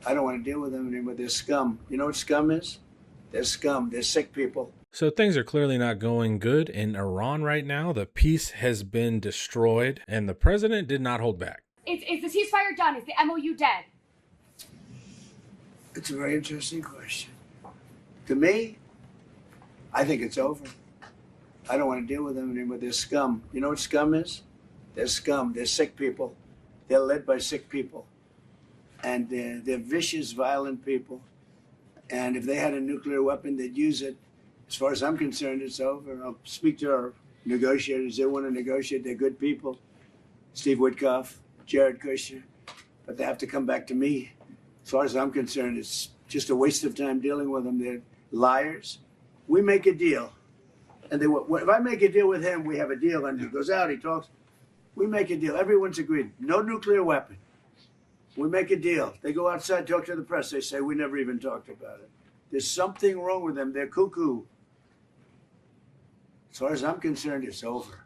I don't want to deal with them anymore. They're scum. You know what scum is? They're scum. They're sick people. So things are clearly not going good in Iran right now. The peace has been destroyed, and the president did not hold back. Is the ceasefire done? Is the MOU dead? It's a very interesting question. To me, I think it's over. I don't want to deal with them anymore. They're scum. You know what scum is? They're scum. They're sick people. They're led by sick people. And they're vicious, violent people. And if they had a nuclear weapon, they'd use it. As far as I'm concerned, it's over. I'll speak to our negotiators. They want to negotiate. They're good people. Steve Witkoff, Jared Kushner. But they have to come back to me. As far as I'm concerned, it's just a waste of time dealing with them. They're liars. We make a deal. And if I make a deal with him, we have a deal. And he goes out, he talks. We make a deal. Everyone's agreed. No nuclear weapon. We make a deal. They go outside, talk to the press. They say, we never even talked about it. There's something wrong with them. They're cuckoo. As far as I'm concerned, it's over.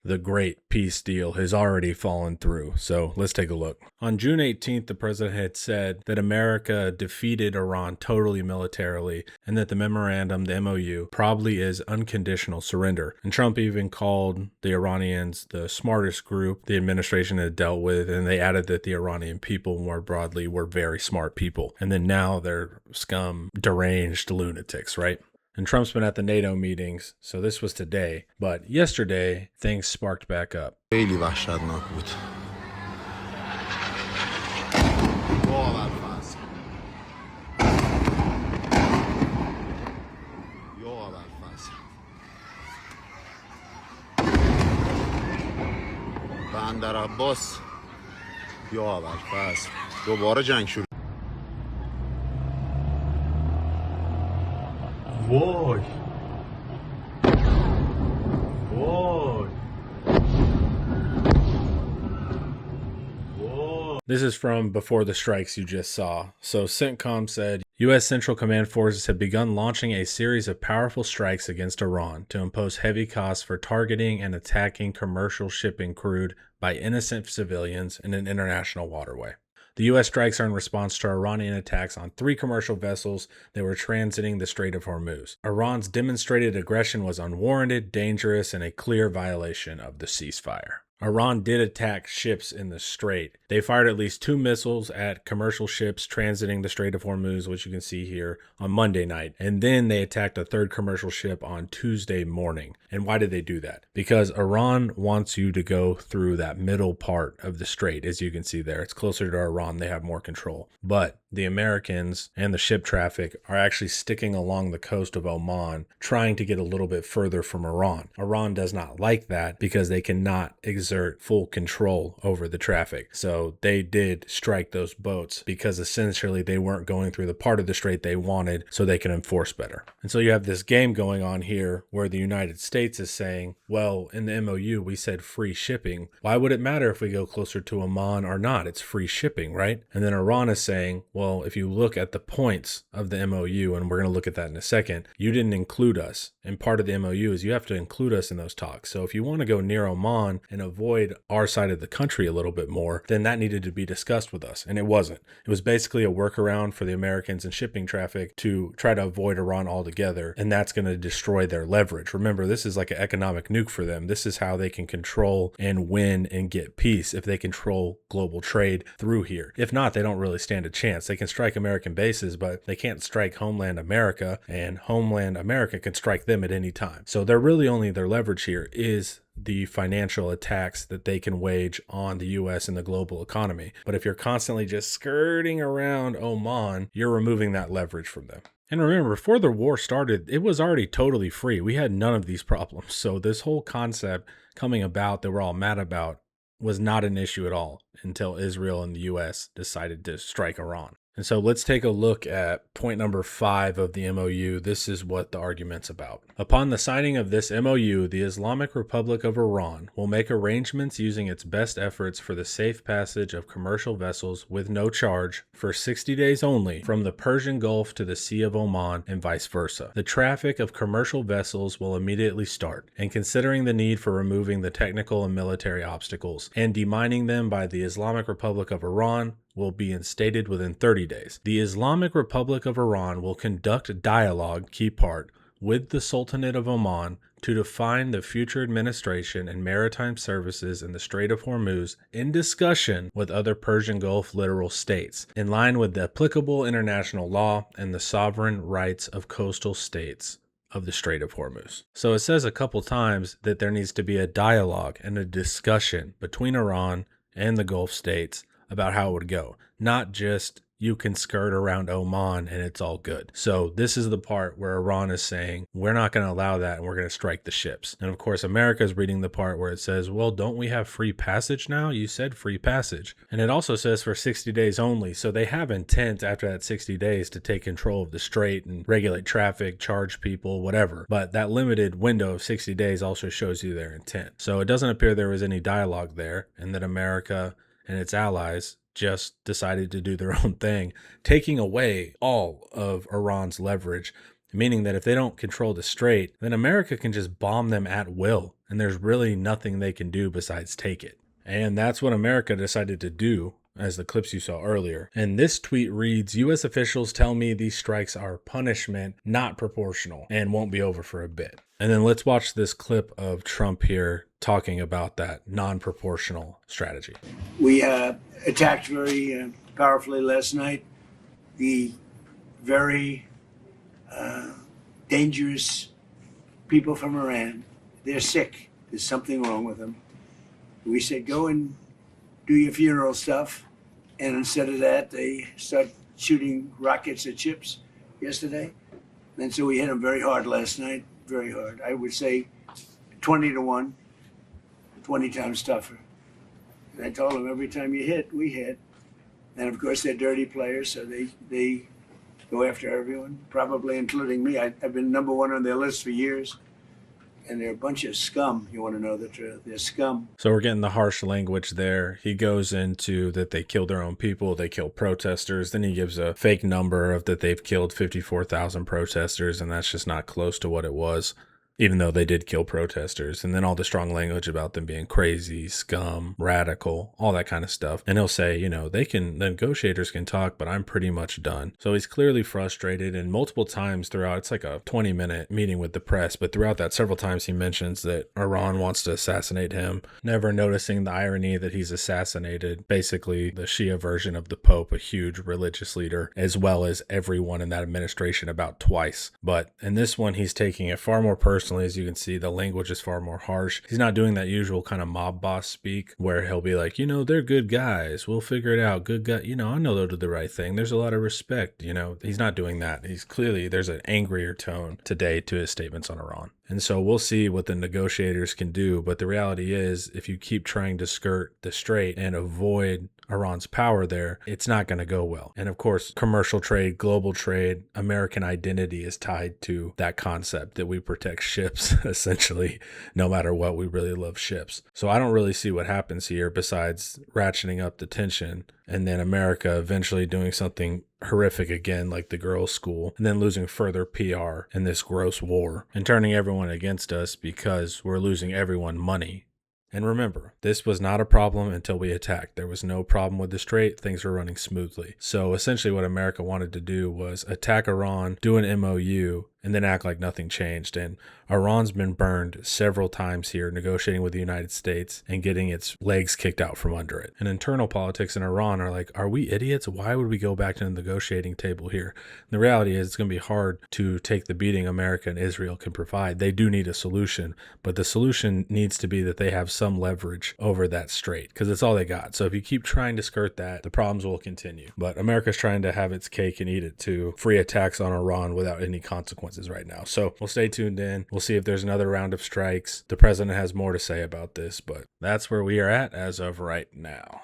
The great peace deal has already fallen through. So let's take a look. On June 18th, the president had said that America defeated Iran totally militarily and that the memorandum, the MOU, probably is unconditional surrender. And Trump even called the Iranians the smartest group the administration had dealt with, and they added that the Iranian people more broadly were very smart people. And then now they're scum, deranged lunatics, right? And Trump's been at the NATO meetings, so this was today. But yesterday, things sparked back up. خیلی وحشتناک بود. بندر عباس یا ابوالفضل دوباره جنگ شروع. وای وای. This is from before the strikes you just saw. So CENTCOM said, U.S. Central Command forces have begun launching a series of powerful strikes against Iran to impose heavy costs for targeting and attacking commercial shipping crewed by innocent civilians in an international waterway. The U.S. strikes are in response to Iranian attacks on 3 commercial vessels that were transiting the Strait of Hormuz. Iran's demonstrated aggression was unwarranted, dangerous, and a clear violation of the ceasefire. Iran did attack ships in the strait. They fired at least 2 missiles at commercial ships transiting the Strait of Hormuz, which you can see here, on Monday night. And then they attacked a 3rd commercial ship on Tuesday morning. And why did they do that? Because Iran wants you to go through that middle part of the strait, as you can see there. It's closer to Iran. They have more control. But the Americans and the ship traffic are actually sticking along the coast of Oman, trying to get a little bit further from Iran. Iran does not like that because they cannot exert full control over the traffic. So they did strike those boats because essentially they weren't going through the part of the strait they wanted so they can enforce better. And so you have this game going on here where the United States is saying, well, in the MOU, we said free shipping. Why would it matter if we go closer to Oman or not? It's free shipping, right? And then Iran is saying, well, if you look at the points of the MOU, and we're going to look at that in a second, you didn't include us. And part of the MOU is you have to include us in those talks. So if you want to go near Oman and avoid our side of the country a little bit more, then that needed to be discussed with us. And it wasn't. It was basically a workaround for the Americans and shipping traffic to try to avoid Iran altogether. And that's going to destroy their leverage. Remember, this is like an economic nuke for them. This is how they can control and win and get peace if they control global trade through here. If not, they don't really stand a chance. They can strike American bases, but they can't strike homeland America, and homeland America can strike them at any time. So they're really only their leverage here is the financial attacks that they can wage on the US and the global economy. But if you're constantly just skirting around Oman, you're removing that leverage from them. And remember, before the war started, it was already totally free. We had none of these problems. So this whole concept coming about that we're all mad about was not an issue at all until Israel and the US decided to strike Iran. And so let's take a look at point number 5 of the MOU. This is what the argument's about. Upon the signing of this MOU, the Islamic Republic of Iran will make arrangements using its best efforts for the safe passage of commercial vessels with no charge for 60 days only from the Persian Gulf to the Sea of Oman and vice versa. The traffic of commercial vessels will immediately start, and considering the need for removing the technical and military obstacles and demining them by the Islamic Republic of Iran, will be instated within 30 days. The Islamic Republic of Iran will conduct dialogue, key part, with the Sultanate of Oman to define the future administration and maritime services in the Strait of Hormuz in discussion with other Persian Gulf littoral states, in line with the applicable international law and the sovereign rights of coastal states of the Strait of Hormuz. So it says a couple times that there needs to be a dialogue and a discussion between Iran and the Gulf states about how it would go, not just you can skirt around Oman and it's all good. So this is the part where Iran is saying, we're not going to allow that and we're going to strike the ships. And of course, America is reading the part where it says, well, don't we have free passage now? You said free passage. And it also says for 60 days only. So they have intent after that 60 days to take control of the strait and regulate traffic, charge people, whatever. But that limited window of 60 days also shows you their intent. So it doesn't appear there was any dialogue there, and that America and its allies just decided to do their own thing, taking away all of Iran's leverage, meaning that if they don't control the strait, then America can just bomb them at will, and there's really nothing they can do besides take it. And that's what America decided to do, as the clips you saw earlier. And this tweet reads, U.S. officials tell me these strikes are punishment, not proportional, and won't be over for a bit. And then let's watch this clip of Trump here talking about that non-proportional strategy. We attacked very powerfully last night the very dangerous people from Iran. They're sick. There's something wrong with them. We said, go and do your funeral stuff. And instead of that, they start shooting rockets at ships yesterday. And so we hit them very hard last night, very hard. I would say 20-1, 20 times tougher. And I told them, every time you hit, we hit. And of course, they're dirty players, so they go after everyone, probably including me. I've been number one on their list for years. And they're a bunch of scum. You want to know the truth. They're scum. So we're getting the harsh language there. He goes into that they killed their own people. They killed protesters. Then he gives a fake number of that they've killed 54,000 protesters. And that's just not close to what it was, even though they did kill protesters. And then all the strong language about them being crazy, scum, radical, all that kind of stuff. And he'll say, you know, the negotiators can talk, but I'm pretty much done. So he's clearly frustrated, and multiple times throughout, it's like a 20-minute meeting with the press, but throughout that several times he mentions that Iran wants to assassinate him, never noticing the irony that he's assassinated basically the Shia version of the Pope, a huge religious leader, as well as everyone in that administration about twice. But in this one, he's taking it far more personally. As you can see, the language is far more harsh. He's not doing that usual kind of mob boss speak where he'll be like, you know, they're good guys. We'll figure it out. Good guy. You know, I know they'll do the right thing. There's a lot of respect. You know, he's not doing that. He's clearly, there's an angrier tone today to his statements on Iran. And so we'll see what the negotiators can do. But the reality is, if you keep trying to skirt the strait and avoid Iran's power there, it's not going to go well. And of course, commercial trade, global trade, American identity is tied to that concept that we protect ships, essentially, no matter what. We really love ships. So I don't really see what happens here besides ratcheting up the tension, and then America eventually doing something horrific again, like the girls' school, and then losing further PR in this gross war and turning everyone against us because we're losing everyone money. And remember, this was not a problem until we attacked. There was no problem with the strait. Things were running smoothly. So essentially what America wanted to do was attack Iran, do an MOU, and then act like nothing changed. And Iran's been burned several times here, negotiating with the United States and getting its legs kicked out from under it. And internal politics in Iran are like, are we idiots? Why would we go back to the negotiating table here? And the reality is, it's going to be hard to take the beating America and Israel can provide. They do need a solution, but the solution needs to be that they have some leverage over that strait, because it's all they got. So if you keep trying to skirt that, the problems will continue. But America's trying to have its cake and eat it too. Free attacks on Iran without any consequences right now. So we'll stay tuned in. We'll see if there's another round of strikes. The president has more to say about this, but that's where we are at as of right now.